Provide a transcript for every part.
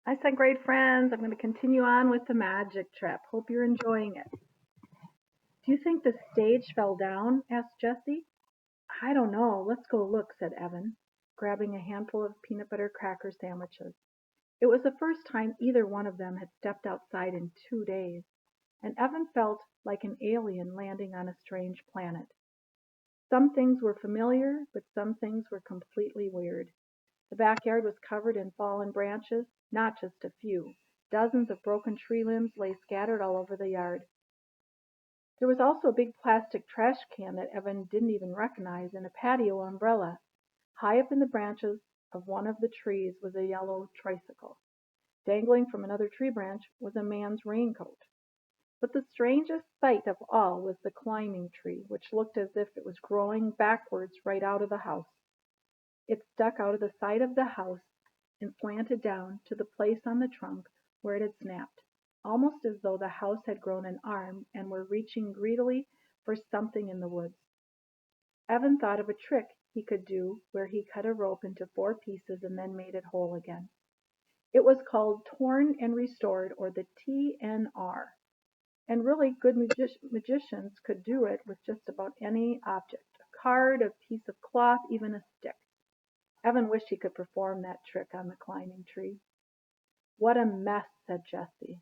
I said, great friends. I'm going to continue on with the magic trip. Hope you're enjoying it. Do you think the stage fell down? Asked Jessie. I don't know. Let's go look, said Evan, grabbing a handful of peanut butter cracker sandwiches. It was the first time either one of them had stepped outside in 2 days, and Evan felt like an alien landing on a strange planet. Some things were familiar, but some things were completely weird. The backyard was covered in fallen branches, not just a few. Dozens of broken tree limbs lay scattered all over the yard. There was also a big plastic trash can that Evan didn't even recognize and a patio umbrella. High up in the branches of one of the trees was a yellow tricycle. Dangling from another tree branch was a man's raincoat. But the strangest sight of all was the climbing tree, which looked as if it was growing backwards right out of the house. It stuck out of the side of the house and slanted down to the place on the trunk where it had snapped, almost as though the house had grown an arm and were reaching greedily for something in the woods. Evan thought of a trick he could do where he cut a rope into 4 pieces and then made it whole again. It was called Torn and Restored, or the TNR, and really good magicians could do it with just about any object, a card, a piece of cloth, even a stick. Evan wished he could perform that trick on the climbing tree. What a mess, said Jessie.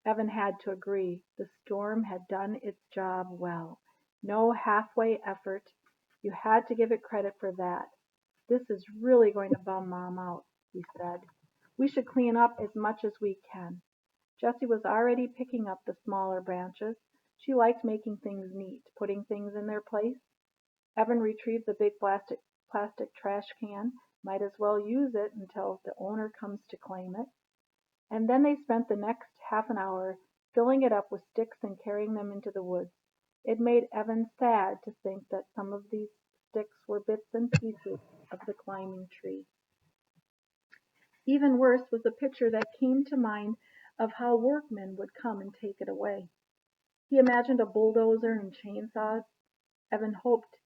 Evan had to agree. The storm had done its job well. No halfway effort. You had to give it credit for that. This is really going to bum Mom out, he said. We should clean up as much as we can. Jessie was already picking up the smaller branches. She liked making things neat, putting things in their place. Evan retrieved the big plastic trash can. Might as well use it until the owner comes to claim it. And then they spent the next half an hour filling it up with sticks and carrying them into the woods. It made Evan sad to think that some of these sticks were bits and pieces of the climbing tree. Even worse was the picture that came to mind of how workmen would come and take it away. He imagined a bulldozer and chainsaws. Evan hoped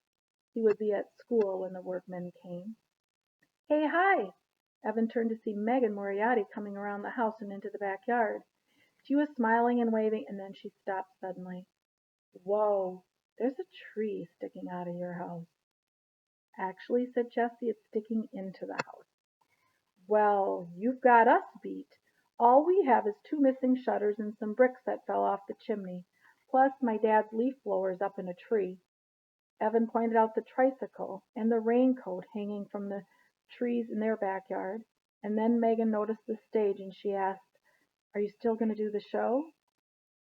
he would be at school when the workmen came. Hey, hi! Evan turned to see Megan Moriarty coming around the house and into the backyard. She was smiling and waving, and then she stopped suddenly. Whoa, there's a tree sticking out of your house. Actually, said Jessie, it's sticking into the house. Well, you've got us beat. All we have is 2 missing shutters and some bricks that fell off the chimney, plus my dad's leaf blowers up in a tree. Evan pointed out the tricycle and the raincoat hanging from the trees in their backyard, and then Megan noticed the stage and she asked, Are you still going to do the show?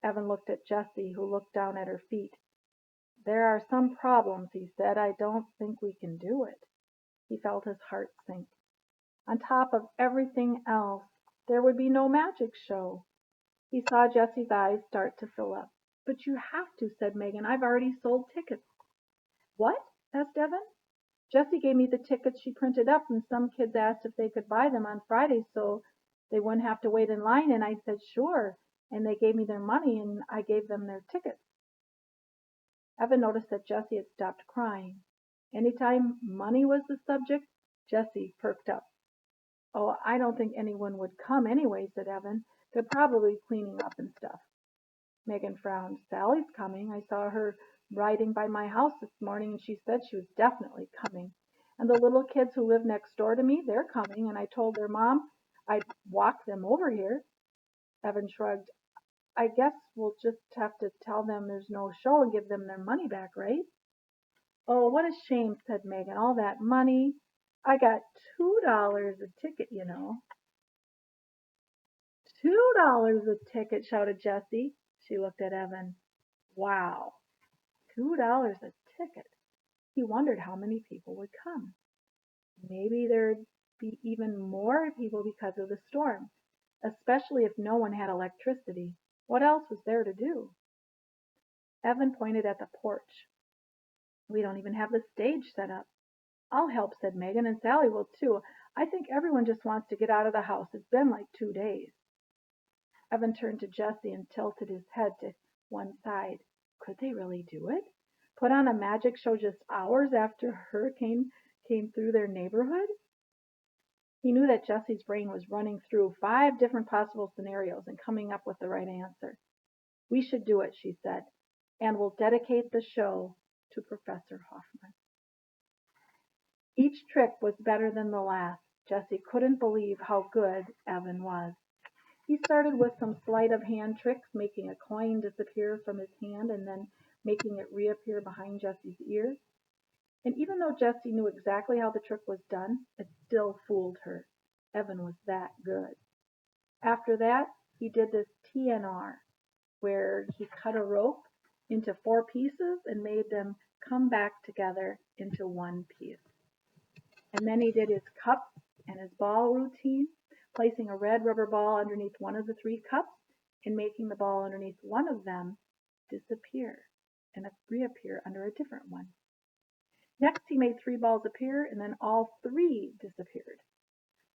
Evan looked at Jessie, who looked down at her feet. There are some problems, he said. I don't think we can do it. He felt his heart sink. On top of everything else, there would be no magic show. He saw Jessie's eyes start to fill up. But you have to, said Megan. I've already sold tickets. What? Asked Evan. Jessie gave me the tickets she printed up, and some kids asked if they could buy them on Friday so they wouldn't have to wait in line, and I said sure, and they gave me their money, and I gave them their tickets. Evan noticed that Jessie had stopped crying. Any time money was the subject, Jessie perked up. Oh, I don't think anyone would come anyway, said Evan. They're probably cleaning up and stuff. Megan frowned. Sally's coming. I saw her riding by my house this morning, and she said she was definitely coming. And the little kids who live next door to me, they're coming, and I told their mom I'd walk them over here. Evan shrugged. I guess we'll just have to tell them there's no show and give them their money back, right? Oh, what a shame, said Megan. All that money. I got $2 a ticket, you know. $2 a ticket, shouted Jessie. She looked at Evan. Wow, $2 a ticket. He wondered how many people would come. Maybe there'd be even more people because of the storm, especially if no one had electricity. What else was there to do? Evan pointed at the porch. We don't even have the stage set up. I'll help, said Megan, and Sally will too. I think everyone just wants to get out of the house. It's been like 2 days. Evan turned to Jessie and tilted his head to one side. Could they really do it? Put on a magic show just hours after a hurricane came through their neighborhood? He knew that Jesse's brain was running through 5 different possible scenarios and coming up with the right answer. "We should do it," she said, "and we'll dedicate the show to Professor Hoffman." Each trick was better than the last. Jesse couldn't believe how good Evan was. He started with some sleight of hand tricks, making a coin disappear from his hand and then making it reappear behind Jesse's ears. And even though Jessie knew exactly how the trick was done, it still fooled her. Evan was that good. After that, he did this TNR, where he cut a rope into 4 pieces and made them come back together into one piece. And then he did his cup and his ball routine, placing a red rubber ball underneath one of the 3 cups and making the ball underneath one of them disappear and reappear under a different one. Next, he made 3 balls appear, and then all 3 disappeared.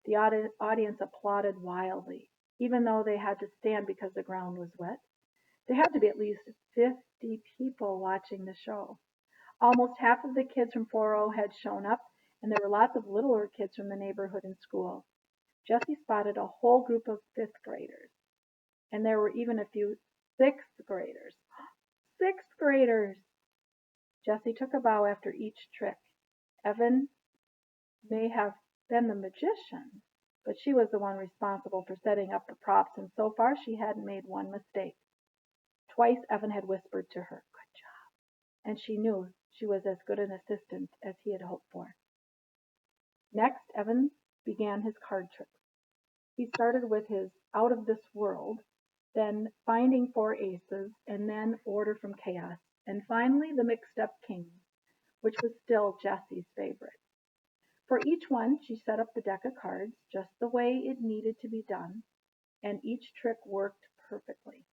The audience applauded wildly, even though they had to stand because the ground was wet. There had to be at least 50 people watching the show. Almost half of the kids from 4-0 had shown up, and there were lots of littler kids from the neighborhood and school. Jessie spotted a whole group of 5th graders, and there were even a few 6th graders. 6th graders! Jessie took a bow after each trick. Evan may have been the magician, but she was the one responsible for setting up the props, and so far she hadn't made one mistake. Twice Evan had whispered to her, "Good job," and she knew she was as good an assistant as he had hoped for. Next, Evan began his card tricks. He started with his Out of This World, then Finding 4 Aces, and then Order from Chaos, and finally the Mixed Up Kings, which was still Jessie's favorite. For each one, she set up the deck of cards just the way it needed to be done, and each trick worked perfectly.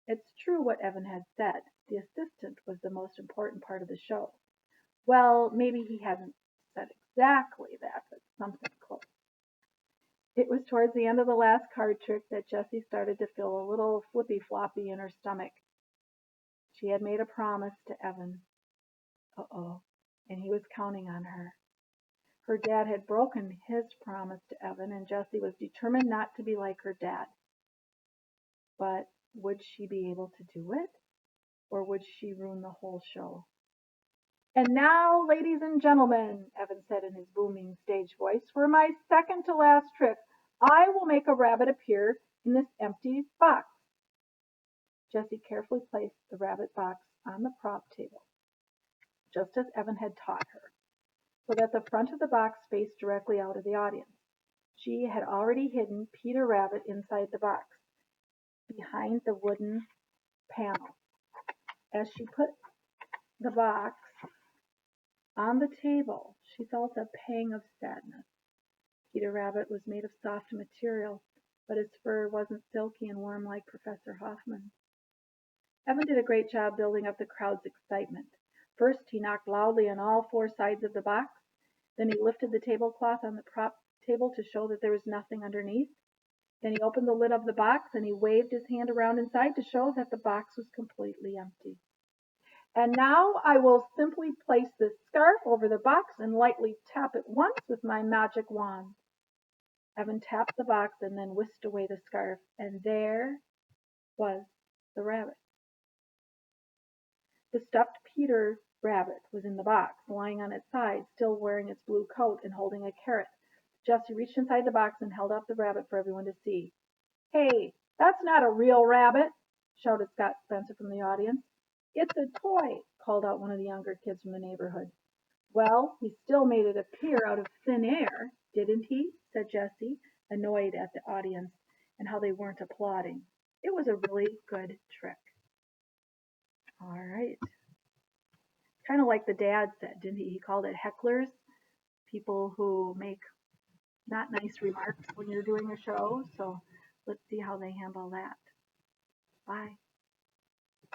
It's true what Evan had said. The assistant was the most important part of the show. Well, maybe he hadn't said exactly that, but something close. It was towards the end of the last card trick that Jessie started to feel a little flippy-floppy in her stomach. She had made a promise to Evan. And he was counting on her. Her dad had broken his promise to Evan, and Jessie was determined not to be like her dad. But would she be able to do it? Or would she ruin the whole show? "And now, ladies and gentlemen," Evan said in his booming stage voice, "for my second to last trick, I will make a rabbit appear in this empty box." Jessie carefully placed the rabbit box on the prop table, just as Evan had taught her, so that the front of the box faced directly out of the audience. She had already hidden Peter Rabbit inside the box, behind the wooden panel. As she put the box on the table, she felt a pang of sadness. Peter Rabbit was made of soft material, but his fur wasn't silky and warm like Professor Hoffman. Evan did a great job building up the crowd's excitement. First, he knocked loudly on all 4 sides of the box. Then he lifted the tablecloth on the prop table to show that there was nothing underneath. Then he opened the lid of the box and he waved his hand around inside to show that the box was completely empty. "And now I will simply place this scarf over the box and lightly tap it once with my magic wand." Evan tapped the box and then whisked away the scarf, and there was the rabbit. The stuffed Peter Rabbit was in the box, lying on its side, still wearing its blue coat and holding a carrot. Jessie reached inside the box and held out the rabbit for everyone to see. "Hey, that's not a real rabbit," shouted Scott Spencer from the audience. "It's a toy," called out one of the younger kids from the neighborhood. "Well, he still made it appear out of thin air, didn't he?" said Jessie, annoyed at the audience and how they weren't applauding. It was a really good trick. All right. Kind of like the dad said, didn't he? He called it hecklers, people who make not nice remarks when you're doing a show. So let's see how they handle that. Bye.